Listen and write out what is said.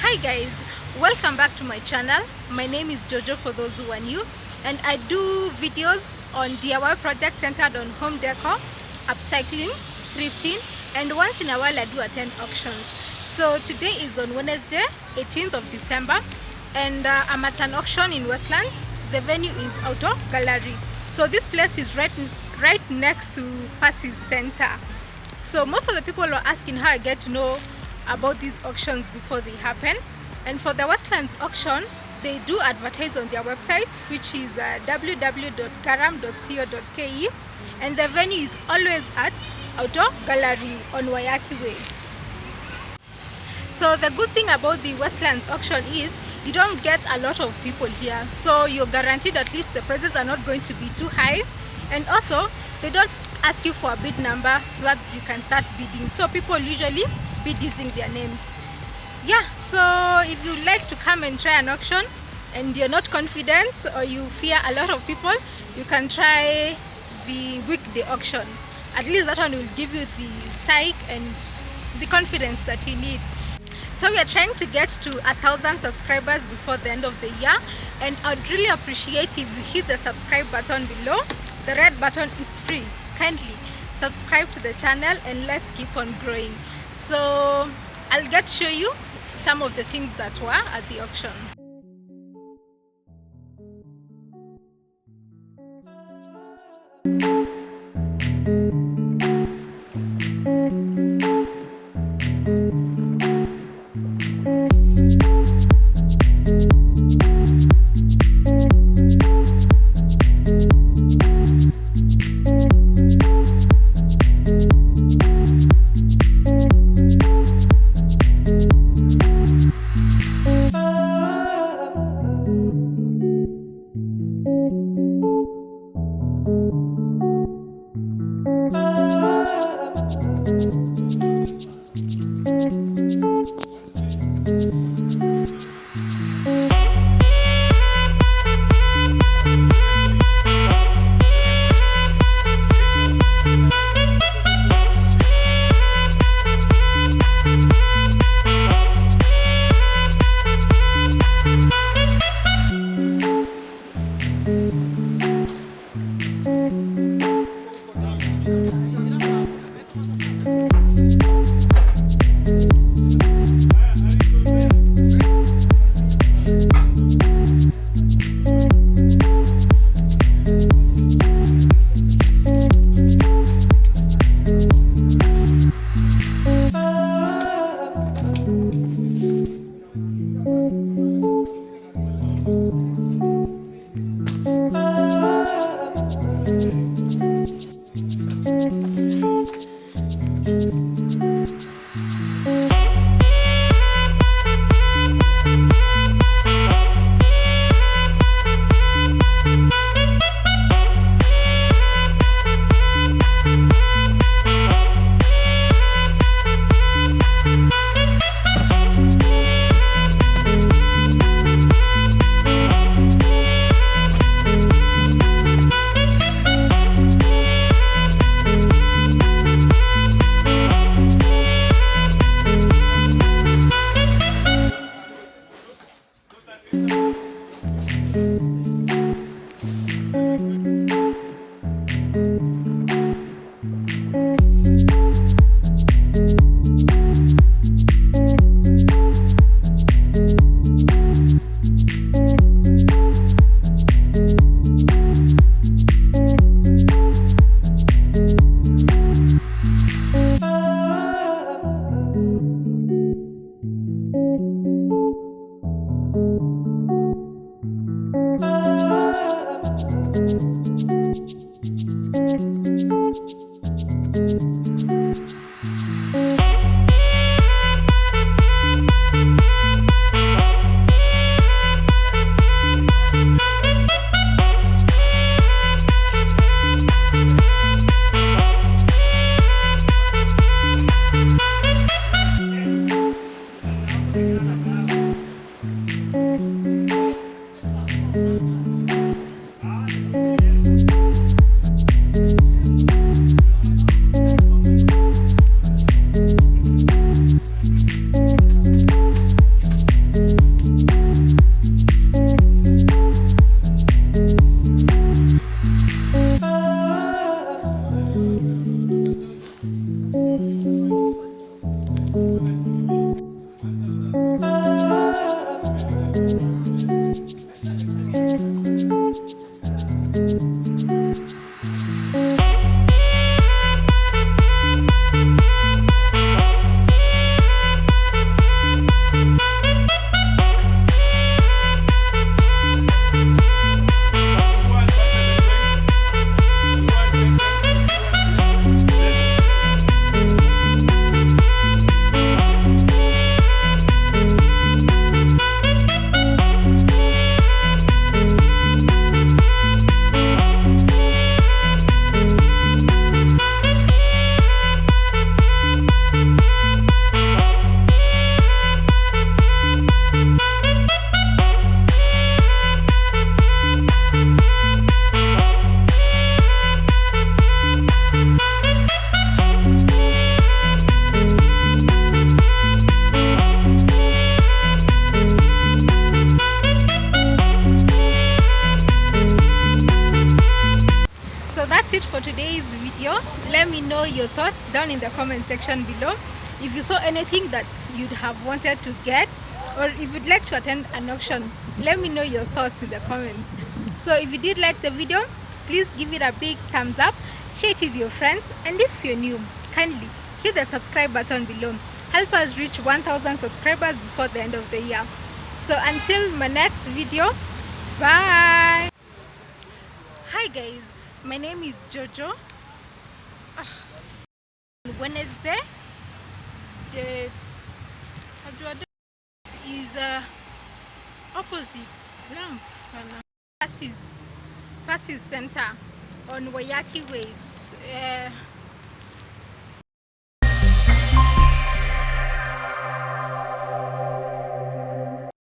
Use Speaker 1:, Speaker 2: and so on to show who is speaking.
Speaker 1: Hi guys, welcome back to my channel. My name is Jojo for those who are new, and I do videos on DIY projects centered on home decor, upcycling, thrifting, and once in a while I do attend auctions. So today is on Wednesday 18th of December, and I'm at an auction in Westlands. The venue is Outdoor Gallery. So this place is right next to Passy's Center. So most of the people are asking how I get to know about these auctions before they happen. And for the Westlands auction, they do advertise on their website, which is www.garam.co.ke, and the venue is always at Outdoor Gallery on Wayaki Way. So the good thing about the Westlands auction is you don't get a lot of people here, so you're guaranteed at least the prices are not going to be too high, and also they don't ask you for a bid number so that you can start bidding. So people usually bid using their names. Yeah, so if you like to come and try an auction and you're not confident or you fear a lot of people, you can try the weekday auction. At least that one will give you the psych and the confidence that you need. So we are trying to get to 1,000 subscribers before the end of the year, and I'd really appreciate if you hit the subscribe button below. The red button, it's free. Kindly subscribe to the channel and let's keep on growing. So I'll get to show you some of the things that were at the auction. let me know your thoughts down in the comment section below. If you saw anything that you'd have wanted to get, or if you'd like to attend an auction, let me know your thoughts in the comments. So if you did like the video, please give it a big thumbs up, share it with your friends, and if you're new, kindly hit the subscribe button below. Help us reach 1,000 subscribers before the end of the year. So until my next video, bye. Hi guys, my name is Jojo. Wednesday, the is opposite lamp passes center on Wayaki Ways.